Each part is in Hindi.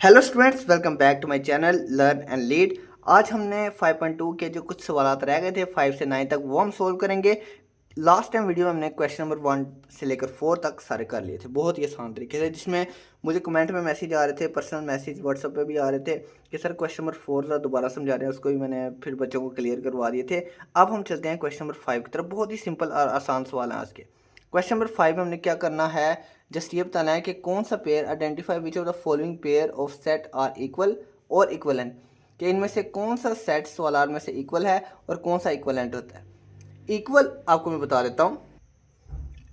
Hello students, welcome back to my channel learn and lead. आज हमने 5.2 के जो कुछ सवाल रह गए थे 5 से 9 तक वो हम सोल्व करेंगे। लास्ट टाइम वीडियो में हमने क्वेश्चन नंबर 1 से लेकर 4 तक सारे कर लिए थे बहुत ही आसान तरीके से, जिसमें मुझे कमेंट में मैसेज आ रहे थे, पर्सनल मैसेज व्हाट्सएप पे भी आ रहे थे कि सर क्वेश्चन नंबर 4 का दोबारा समझा रहे हैं। उसको भी मैंने फिर बच्चों को क्लियर करवा दिए थे। अब हम चलते हैं क्वेश्चन नंबर 5 की तरफ। बहुत ही सिंपल और आसान सवाल हैं आज के। क्वेश्चन नंबर 5 में हमने क्या करना है, जस्ट ये बताना है कि कौन सा pair, identify which of the following pair of set are equal और इक्वलेंट, कि इनमें से कौन सा सेट सवाल में से इक्वल है और कौन सा इक्वलेंट होता है। इक्वल आपको मैं बता देता हूँ,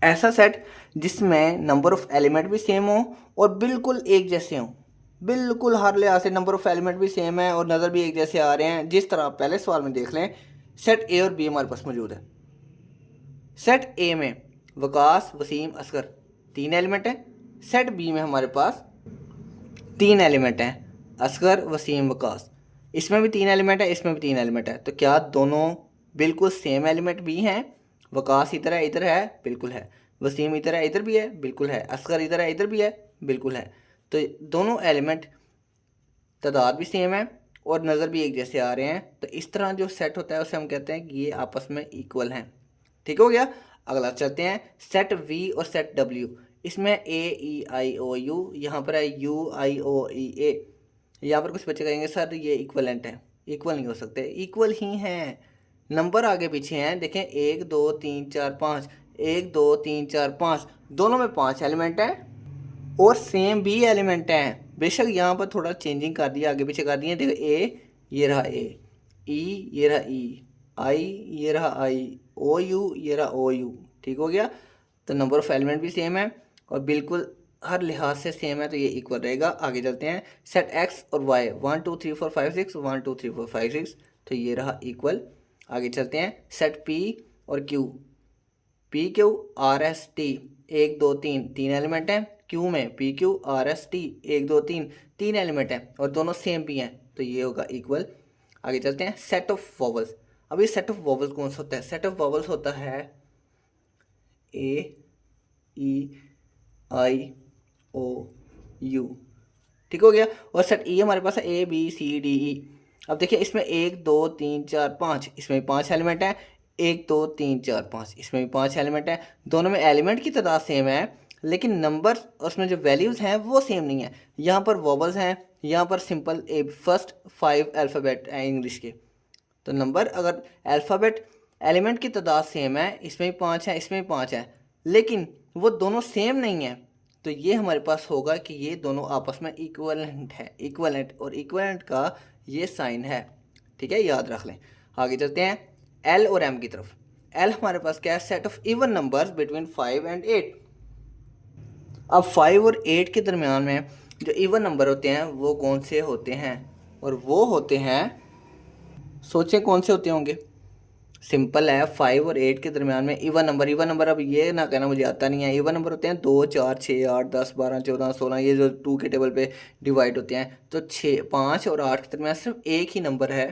ऐसा सेट जिसमें नंबर ऑफ एलिमेंट भी सेम हो और बिल्कुल एक जैसे हों, बिल्कुल हर लिहाज से नंबर ऑफ एलिमेंट भी सेम है और नज़र भी एक जैसे आ रहे हैं। जिस तरह आप पहले सवाल में देख लें, सेट ए और बी हमारे पास मौजूद है। सेट ए में वकास, वसीम, असगर 3 एलिमेंट हैं। सेट बी में हमारे पास 3 एलिमेंट हैं, असगर, वसीम, वकास। इसमें भी 3 एलिमेंट है, इसमें भी 3 एलिमेंट है। तो क्या दोनों बिल्कुल सेम एलिमेंट भी हैं? वकास इधर है, बिल्कुल है। वसीम इधर है, इधर भी है, बिल्कुल है। असगर इधर है, इधर भी है, बिल्कुल है। तो दोनों एलिमेंट तादाद भी सेम है और नज़र भी एक जैसे आ रहे हैं। तो इस तरह जो सेट होता है उसे हम कहते हैं कि ये आपस में इक्वल हैं। ठीक हो गया। अगला चलते हैं, सेट वी और सेट डब्ल्यू। इसमें ए ई आई ओ यू, यहाँ पर है यू आई ओ ई ए। यहाँ पर कुछ बच्चे कहेंगे सर ये इक्वलेंट है। इक्वल नहीं हो सकते, इक्वल ही हैं। नंबर आगे पीछे हैं, देखें 1 2 3 4 5, 1 2 3 4 5, दोनों में 5 एलिमेंट हैं और सेम भी एलिमेंट हैं। बेशक यहाँ पर थोड़ा चेंजिंग कर दिया, आगे पीछे कर दिए। देखो ए ये रहा ए, ई ये रहा ई, आई ये रहा आई, ओ यू ये रहा ओ यू। ठीक हो गया। तो नंबर ऑफ एलिमेंट भी सेम है और बिल्कुल हर लिहाज से सेम है, तो ये इक्वल रहेगा। आगे चलते हैं, सेट एक्स और वाई 1 2 3 4 5 6, 1 2 3 4 5 6, तो ये रहा इक्वल। आगे चलते हैं, सेट पी और Q, P Q R S T 1 2 3, 3 element हैं। क्यू में P Q R S T 1 2 3, 3 element हैं और दोनों सेम भी हैं, तो ये होगा इक्वल। आगे चलते हैं, सेट ऑफ वॉवल्स। अब ये सेट ऑफ वॉवल्स कौन सा होता है? सेट ऑफ वॉवल्स होता है ए ई आई ओ यू। ठीक हो गया। और सेट ई हमारे पास है A B C D E. अब देखिए इसमें 1 2 3 4 5, इसमें भी 5 एलिमेंट है। 1 2 3 4 5, इसमें भी 5 एलिमेंट है। दोनों में एलिमेंट की तादाद सेम है लेकिन नंबर उसमें जो वैल्यूज़ हैं वो सेम नहीं है। यहाँ पर वॉवल्स हैं, यहाँ पर सिंपल ए फर्स्ट 5 अल्फ़ाबेट हैं इंग्लिश के। तो नंबर अगर अल्फ़ाबेट एलिमेंट की तादाद सेम है, इसमें भी 5 है, इसमें भी 5 है, लेकिन वो दोनों सेम नहीं है, तो ये हमारे पास होगा कि ये दोनों आपस में इक्वलेंट है। इक्वलेंट और इक्वलेंट का ये साइन है। ठीक है, याद रख लें। आगे चलते हैं एल और एम की तरफ। एल हमारे पास क्या है? Set of even numbers between 5 and 8। अब 5 और 8 के दरमियान में जो इवन नंबर होते हैं वो कौन से होते हैं? और वो होते हैं, सोचें कौन से होते होंगे। सिंपल है, 5 और 8 के दरमियान में इवन नंबर। इवन नंबर, अब ये ना कहना मुझे आता नहीं है। इवन नंबर होते हैं 2 4 6 8 10 12 14 16, ये जो 2 के टेबल पे डिवाइड होते हैं। तो 6 5 और 8 के दरमियान सिर्फ एक ही नंबर है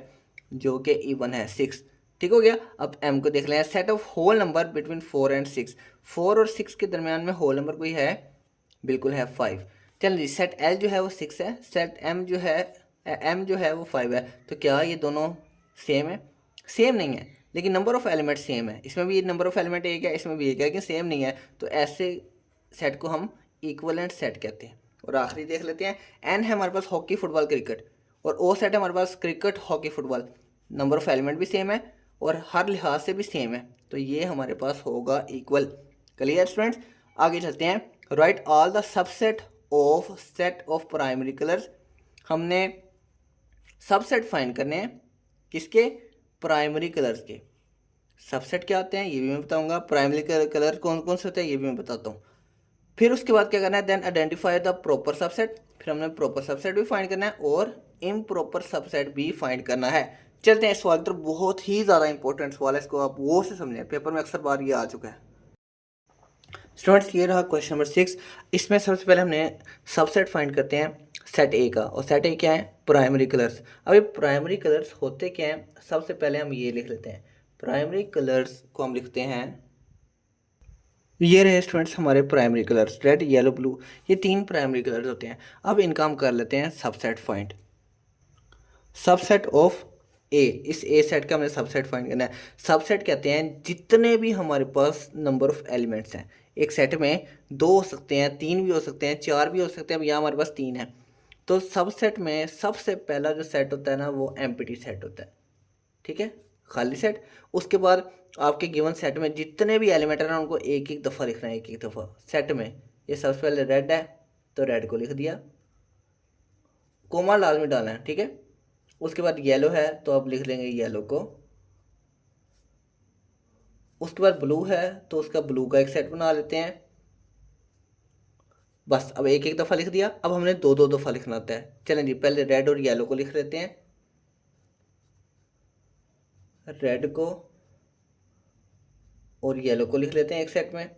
जो कि इवन है, 6। ठीक हो गया। अब एम को देख लें, set of whole number between 4 and 6। 4 और 6 के दरमियान में होल नंबर कोई है? बिल्कुल है, 5। चलिए जी, सेट एल जो है वो 6 है, सेट एम जो है वो 5 है। तो क्या ये दोनों सेम है? सेम नहीं है, लेकिन नंबर ऑफ एलिमेंट सेम है। इसमें भी नंबर ऑफ एलिमेंट एक है, इसमें भी एक है, लेकिन सेम नहीं है। तो ऐसे सेट को हम इक्वलेंट सेट कहते हैं। और आखिरी देख लेते हैं, एन है हमारे पास हॉकी, फुटबॉल, क्रिकेट, और ओ सेट है हमारे पास cricket, hockey, football. Number of element भी सेम है और हर लिहाज से भी सेम है, तो ये हमारे पास होगा इक्वल। Clear students? आगे चलते हैं, right all the subset of set of primary colours. हमने सबसेट फाइंड करने हैं किसके? प्राइमरी कलर्स के। सबसेट क्या होते हैं ये भी मैं बताऊंगा, प्राइमरी कलर कौन कौन से होते हैं ये भी मैं बताता हूँ। फिर उसके बाद क्या करना है, then identify the proper subset. फिर हमने प्रॉपर सबसेट भी फाइंड करना है और इम्प्रॉपर सबसेट भी फाइंड करना है। चलते हैं इस सवाल तो बहुत ही ज़्यादा इंपॉर्टेंट सवाल है, इसको आप वो से समझें, पेपर में अक्सर बार ये आ चुका है। स्टूडेंट्स, ये रहा क्वेश्चन नंबर 6। इसमें सबसे पहले हमने सबसेट फाइंड करते हैं सेट ए का, और सेट ए क्या है? Primary colours. अब ये प्राइमरी कलर्स होते क्या हैं? सबसे पहले हम ये लिख लेते हैं, प्राइमरी कलर्स को हम लिखते हैं ये रहे स्टूडेंट्स हमारे primary colours, red yellow blue, ये तीन प्राइमरी कलर्स होते हैं। अब इनका हम कर लेते हैं सबसेट फाइंड। सबसेट ऑफ ए, इस ए सेट का हमने सबसेट फाइंड करना है। सबसेट कहते हैं जितने भी हमारे पास नंबर ऑफ एलिमेंट्स हैं। एक सेट में दो हो सकते हैं, तीन भी हो सकते हैं, चार भी हो सकते हैं। अब यहाँ हमारे पास तीन है, तो सबसेट में सबसे पहला जो सेट होता है ना वो एम्प्टी सेट होता है। ठीक है, खाली सेट। उसके बाद आपके गिवन सेट में जितने भी एलिमेंट है ना उनको एक एक दफ़ा लिखना है, एक एक दफ़ा सेट में। ये सबसे पहले रेड है तो रेड को लिख दिया, कोमा लाजमी डालना है। ठीक है, उसके बाद येलो है तो अब लिख लेंगे येलो को। उसके बाद ब्लू है तो उसका ब्लू का एक सेट बना लेते हैं। बस अब एक एक दफ़ा लिख दिया। अब हमने दो दो दफ़ा लिखना होता है। चलें जी, पहले रेड और येलो को लिख लेते हैं। रेड को और येलो को लिख लेते हैं एक सेट में।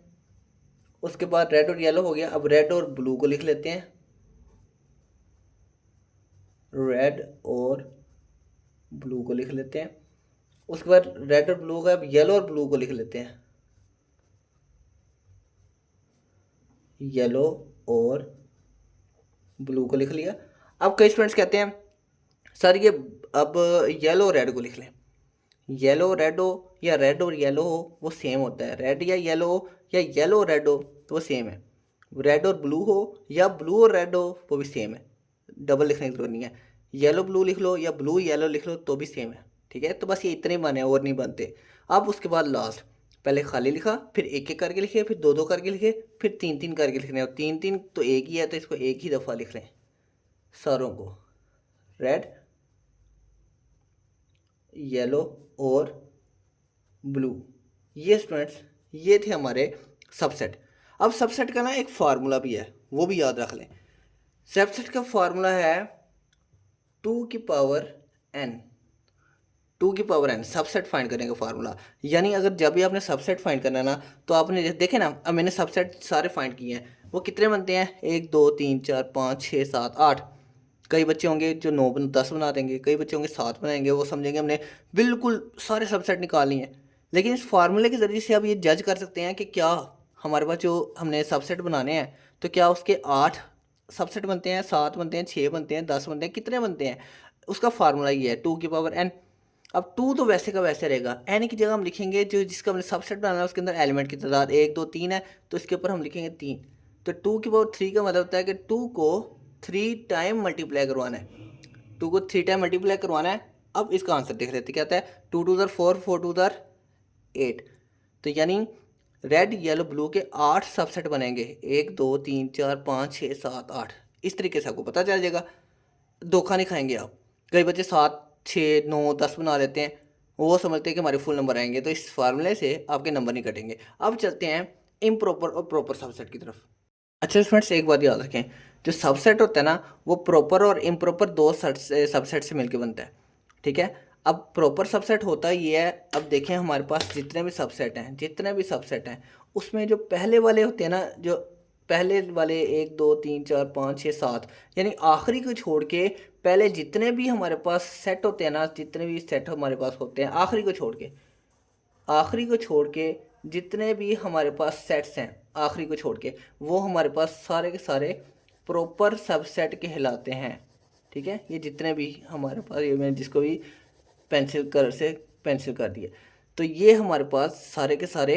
उसके बाद रेड और येलो हो गया, अब रेड और ब्लू को लिख लेते हैं। रेड और ब्लू को लिख लेते हैं। उसके बाद रेड और ब्लू का, अब येलो और ब्लू को लिख लेते हैं। येलो और ब्लू को लिख लिया। अब कई स्टूडेंट्स कहते हैं सर ये अब येलो और रेड को लिख लें। येलो रेड हो या रेड और येलो हो वो सेम होता है। रेड या येलो हो या येलो और रेड हो तो वो सेम है। रेड और ब्लू हो या ब्लू और रेड हो वो भी सेम है, डबल लिखने की जरूरत नहीं है। येलो ब्लू लिख लो या ब्लू येलो लिख लो तो भी सेम है। ठीक है, तो बस ये इतने माने और नहीं बनते। अब उसके बाद लास्ट, पहले खाली लिखा, फिर एक एक करके लिखे, फिर दो दो करके लिखे, फिर तीन तीन करके लिखने। और तीन तीन तो एक ही है तो इसको एक ही दफ़ा लिख लें सारों को। रेड, येलो और ब्लू। ये स्टूडेंट्स ये थे हमारे सबसेट। अब सबसेट का ना एक फार्मूला भी है, वो भी याद रख लें। सबसेट का फार्मूला है 2 की पावर n। 2 की पावर n सबसेट फाइंड करने का फार्मूला। यानी अगर जब भी आपने सबसेट फाइंड करना है ना तो आपने देखे ना, अब मैंने सबसेट सारे फाइंड किए हैं। वो कितने बनते हैं? 1 2 3 4 5 6 7 8। कई बच्चे होंगे जो 9 10 बना देंगे, कई बच्चे होंगे 7 बनाएंगे। वो समझेंगे हमने बिल्कुल सारे सबसेट निकाल लिए हैं। लेकिन इस फार्मूले के ज़रिए से आप ये जज कर सकते हैं कि क्या हमारे पास जो हमने सबसेट बनाने हैं तो क्या उसके 8 सबसेट बनते हैं, 7 बनते हैं, 6 बनते हैं, 10 बनते हैं, कितने बनते हैं। उसका फार्मूला ये है 2 की पावर n। अब टू तो वैसे का वैसे रहेगा, एन की जगह हम लिखेंगे जो जिसका हमने सबसेट बनाना है उसके अंदर एलिमेंट की तादाद 1 2 3 है तो इसके ऊपर हम लिखेंगे 3। तो 2 की पावर 3 का मतलब होता है कि 2 को 3 टाइम मल्टीप्लाई करवाना है। 2 को 3 टाइम मल्टीप्लाई करवाना है। अब इसका आंसर देख लेते क्या आता है। 2 2 4 4 2 8। तो यानी रेड येलो ब्लू के 8 सबसेट बनेंगे। 1 2 3 4 5 6 7 8। इस तरीके से आपको पता चल जाएगा, धोखा नहीं खाएंगे आप। कई बच्चे 7 6 9 10 बना लेते हैं, वो समझते हैं कि हमारे फुल नंबर आएंगे, तो इस फार्मूले से आपके नंबर नहीं कटेंगे। अब चलते हैं इम्प्रॉपर और प्रॉपर सबसेट की तरफ। अच्छा फ्रेंड्स, एक बात याद रखें, जो सबसेट होता है ना वो प्रॉपर और इम्प्रॉपर दो सबसेट से मिलकर बनता है। ठीक है, अब प्रॉपर सबसेट होता ये है, अब देखें हमारे पास जितने भी सबसेट हैं, जितने भी सबसेट हैं उसमें जो पहले वाले होते हैं ना, जो पहले वाले 1 2 3 4 5 6 7, यानी आखिरी को छोड़ के पहले जितने भी हमारे पास सेट होते हैं ना, जितने भी सेट हमारे पास होते हैं आखिरी को छोड़ के, आखिरी को छोड़ के जितने भी हमारे पास सेट्स हैं आखिरी को छोड़ के, वो हमारे पास सारे के सारे प्रॉपर सबसेट कहलाते हैं। ठीक है, ये जितने भी हमारे पास, ये मैंने जिसको भी पेंसिल कर दिया, तो ये हमारे पास सारे के सारे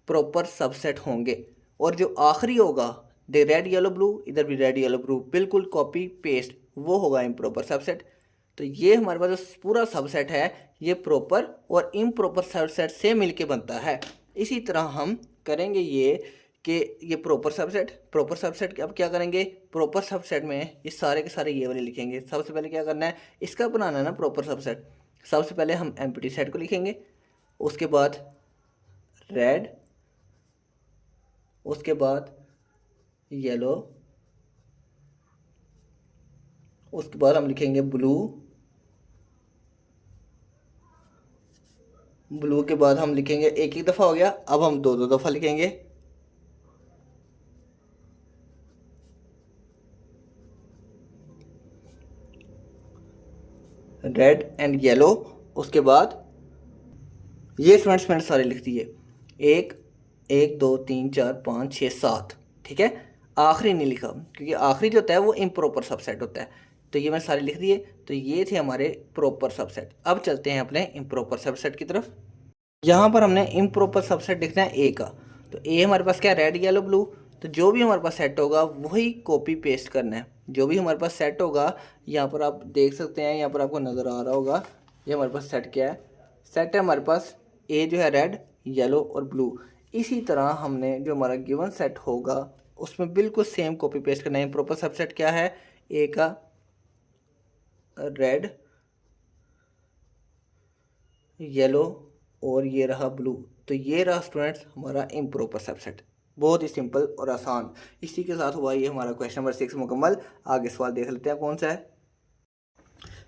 प्रॉपर सबसेट होंगे। और जो आखिरी होगा दे रेड येलो ब्लू, इधर भी रेड येलो ब्लू, बिल्कुल कॉपी पेस्ट, वो होगा इम्प्रॉपर सबसेट। तो ये हमारे पास जो पूरा सबसेट है ये प्रॉपर और इम्प्रॉपर सबसेट से मिलके बनता है। इसी तरह हम करेंगे ये कि ये प्रॉपर सबसेट अब क्या करेंगे, प्रॉपर सबसेट में ये सारे के सारे ये वाले लिखेंगे। सबसे पहले क्या करना है, इसका बनाना है ना प्रॉपर सबसेट। सबसे पहले हम एम्प्टी सेट को लिखेंगे, उसके बाद रेड, उसके बाद येलो, उसके बाद हम लिखेंगे ब्लू, ब्लू के बाद हम लिखेंगे, एक एक दफ़ा हो गया, अब हम दो दो दफ़ा लिखेंगे। रेड एंड येलो, उसके बाद ये स्टूडेंट्स मैंने सारे लिख दिए। 1 1 2 3 4 5 6 7, ठीक है। आखिरी नहीं लिखा क्योंकि आखिरी जो होता है वो इम्प्रॉपर सबसेट होता है। तो ये मैंने सारे लिख दिए। तो ये थे हमारे प्रॉपर सबसेट। अब चलते हैं अपने इम्प्रॉपर सबसेट की तरफ। यहाँ पर हमने इम्प्रॉपर सबसेट लिखना है ए का। तो ए हमारे पास क्या है, रेड येलो ब्लू। तो जो भी हमारे पास सेट होगा वही कॉपी पेस्ट करना है। जो भी हमारे पास सेट होगा, यहाँ पर आप देख सकते हैं, यहाँ पर आपको नज़र आ रहा होगा ये हमारे पास सेट क्या है। सेट है हमारे पास ए जो है रेड येलो और ब्लू। इसी तरह हमने जो हमारा गिवन सेट होगा उसमें बिल्कुल सेम कॉपी पेस्ट करना है। इम्प्रॉपर सबसेट क्या है, ए का रेड येलो और ये रहा ब्लू। तो ये रहा स्टूडेंट्स हमारा इम्प्रॉपर सबसेट। बहुत ही सिंपल और आसान। इसी के साथ हुआ ये हमारा क्वेश्चन नंबर 6 मुकम्मल। आगे सवाल देख लेते हैं कौन सा है।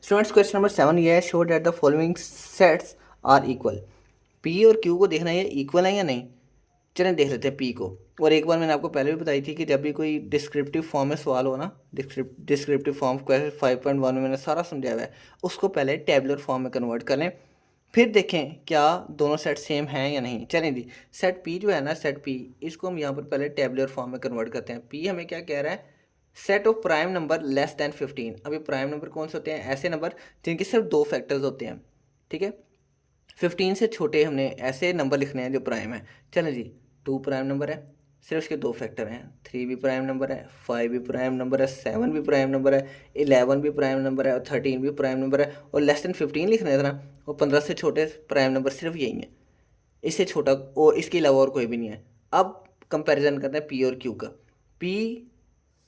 स्टूडेंट्स क्वेश्चन नंबर 7 ये है, show that the following sets are equal. P और क्यू को देखना है ये इक्वल है या नहीं। चलें देख लेते हैं पी को। और एक बार मैंने आपको पहले भी बताई थी कि जब भी कोई डिस्क्रिप्टिव फॉर्म में सवाल हो ना, डिस्क्रिप्टिव फॉर्म क्वेश्चन 5.1 में मैंने सारा समझाया हुआ है, उसको पहले टेबुलर फॉर्म में कन्वर्ट कर लें, फिर देखें क्या दोनों सेट सेम हैं या नहीं। चलें जी, सेट पी जो है ना, सेट पी, इसको हम यहाँ पर पहले टेबुलर फॉर्म में कन्वर्ट करते हैं। पी हमें क्या कह रहा है, set of prime number less than 15। अभी प्राइम नंबर कौन से होते हैं, ऐसे नंबर जिनके सिर्फ 2 फैक्टर्स होते हैं, ठीक है। 15 से छोटे हमने ऐसे नंबर लिखने हैं जो प्राइम है। चलें जी, 2 प्राइम नंबर है, सिर्फ उसके 2 फैक्टर हैं। 3 भी प्राइम नंबर है, 5 भी प्राइम नंबर है, 7 भी प्राइम नंबर है, 11 भी प्राइम नंबर है और 13 भी प्राइम नंबर है। और लेस दैन 15 लिखना है ना, और 15 से छोटे प्राइम नंबर सिर्फ यही है। इससे छोटा और इसके अलावा और कोई भी नहीं है। अब कंपैरिजन करते हैं पी और क्यू का। पी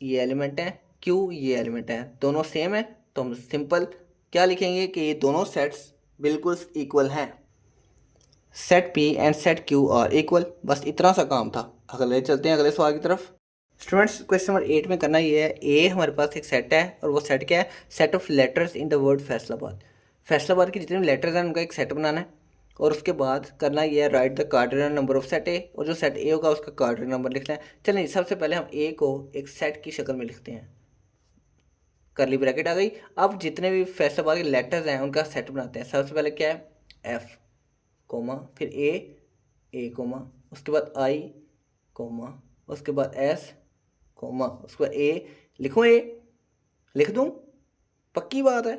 ये एलिमेंट है, क्यू ये एलिमेंट है, दोनों सेम है। तो हम सिंपल क्या लिखेंगे कि ये दोनों सेट्स बिल्कुल इक्वल हैं। Set P and set Q R equal. बस इतना सा काम था। अगले चलते हैं अगले सवाल की तरफ। स्टूडेंट्स क्वेश्चन नंबर 8 में करना ये है, ए हमारे पास एक सेट है और वो सेट क्या है, set of letters in the word Faisalabad. Faisalabad के जितने भी लेटर्स हैं उनका एक सेट बनाना है। और उसके बाद करना ये है, right the cardinal number of set ए। और जो सेट ए होगा उसका कार्डिनल नंबर लिखना है। चलिए सबसे पहले हम ए को एक सेट की शक्ल में लिखते हैं। करली ब्रैकेट आ गई। अब जितने भी फैसलाबाद के लेटर्स हैं उनका सेट बनाते हैं। सबसे पहले क्या है, एफ कोमा, फिर ए कोमा, उसके बाद आई कोमा, उसके बाद एस कोमा, उसके बाद ए। लिखूँ ए, लिख दूँ, पक्की बात है।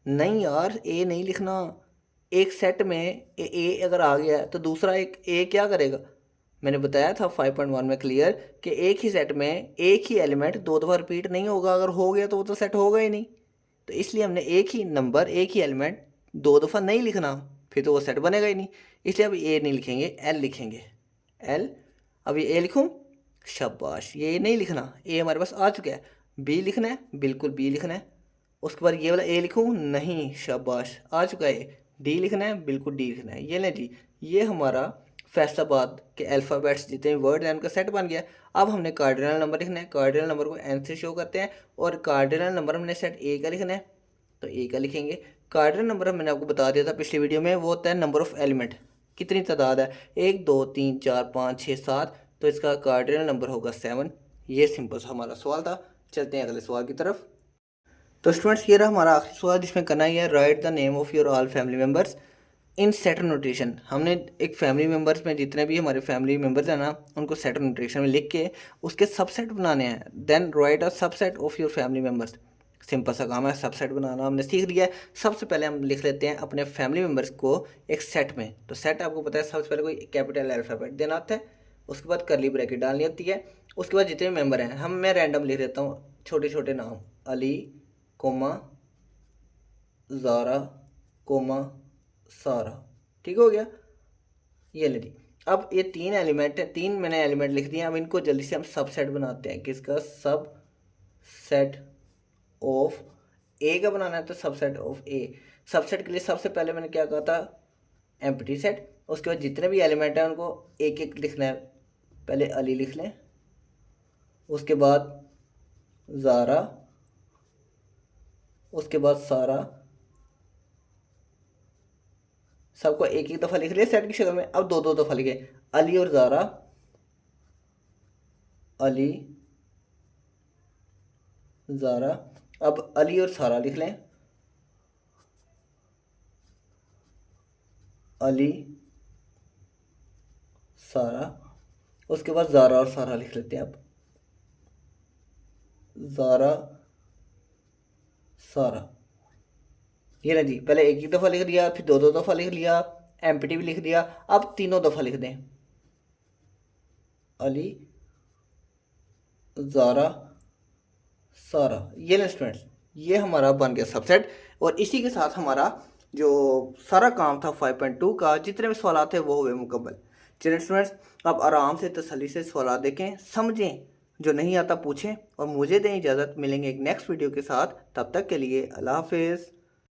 नहीं यार, ए नहीं लिखना। एक सेट में ए अगर आ गया है तो दूसरा एक ए क्या करेगा। मैंने बताया था 5.1 में क्लियर कि एक ही सेट में एक ही एलिमेंट 2 दफ़ा रिपीट नहीं होगा। अगर हो गया तो वो तो सेट होगा ही नहीं। तो इसलिए हमने एक ही नंबर एक ही एलिमेंट 2 दफ़ा नहीं लिखना, फिर तो वो सेट बनेगा ही नहीं। इसलिए अब ए नहीं लिखेंगे, एल लिखेंगे। एल, अब ये ए लिखूँ, शाबाश। ये नहीं लिखना, ए हमारे पास आ चुका है। बी लिखना है, बिल्कुल बी लिखना है। उसके बाद ये वाला ए लिखूँ, नहीं, शाबाश, आ चुका है। डी लिखना है, बिल्कुल डी लिखना है। ये लें जी, ये हमारा फैसलाबाद के अल्फ़ाबेट्स जितने वर्ड हैं उनका सेट बन गया। अब हमने कार्डिनल नंबर लिखना है। कार्डिनल नंबर को एन से शो करते हैं और कार्डिनल नंबर हमने सेट ए का लिखना है, तो ए का लिखेंगे। कार्डिनल नंबर मैंने आपको बता दिया था पिछली वीडियो में, वो होता है नंबर ऑफ़ एलिमेंट, कितनी तादाद है, 1 2 3 4 5 6 7। तो इसका कार्डिनल नंबर होगा 7। ये सिंपल सा हमारा सवाल था। चलते हैं अगले सवाल की तरफ। तो स्टूडेंट्स ये रहा हमारा आखिरी सवाल, जिसमें करना ही है, right the name of your all family members in set notation. हमने एक फैमिली मेम्बर्स में जितने भी हमारे फैमिली मेम्बर्स हैं ना, उनको सेट नोटेशन में लिख के उसके सबसेट बनाने हैं। Then write a subset of your family members. Simple सा काम है, सबसेट बनाना हमने सीख लिया है। सबसे पहले हम लिख लेते हैं अपने फैमिली मेम्बर्स को एक सेट में। तो सेट आपको पता है, सबसे पहले कोई कैपिटल अल्फ़ाबेट देना आता है, उसके बाद करली ब्रैकेट डालनी होती है। उसके बाद जितने मेम्बर हैं मैं रैंडम लिख देता हूँ, छोटे छोटे नाम, अली कोमा ज़ारा कोमा सारा। ठीक हो गया, ये ले ली। अब ये 3 एलिमेंट है, 3 मैंने एलिमेंट लिख दिए। अब इनको जल्दी से हम सबसेट बनाते हैं। किसका, सब सेट ऑफ ए का बनाना है, तो सबसेट ऑफ ए। सबसेट के लिए सबसे पहले मैंने क्या कहा था, एम्प्टी सेट। उसके बाद जितने भी एलिमेंट हैं उनको एक एक लिखना है। पहले अली लिख लें, उसके बाद ज़ारा, उसके बाद सारा। सबको एक एक दफ़ा लिख लिया सेट की शक्ल में। अब 2 2 दफ़ा लिखे, अली और ज़ारा, अली ज़ारा। अब अली और सारा लिख लें, अली सारा। उसके बाद ज़ारा और सारा लिख लेते हैं। अब ज़ारा सारा, ये ना जी, पहले एक ही दफ़ा लिख दिया, फिर दो दो दफ़ा लिख लिया, एम्प्टी भी लिख दिया, अब तीनों दफ़ा लिख दें। अली, ज़ारा, सारा। ये ले स्टूडेंट्स, ये हमारा बन गया सबसेट। और इसी के साथ हमारा जो सारा काम था 5.2 का, जितने भी सवाल थे वो हुए मुकम्मल। चलिए स्टूडेंट्स, आप आराम से तसल्ली से सवाल देखें, समझें, जो नहीं आता पूछें, और मुझे दें इजाज़त। मिलेंगे एक नेक्स्ट वीडियो के साथ, तब तक के लिए अल्लाह हाफिज़।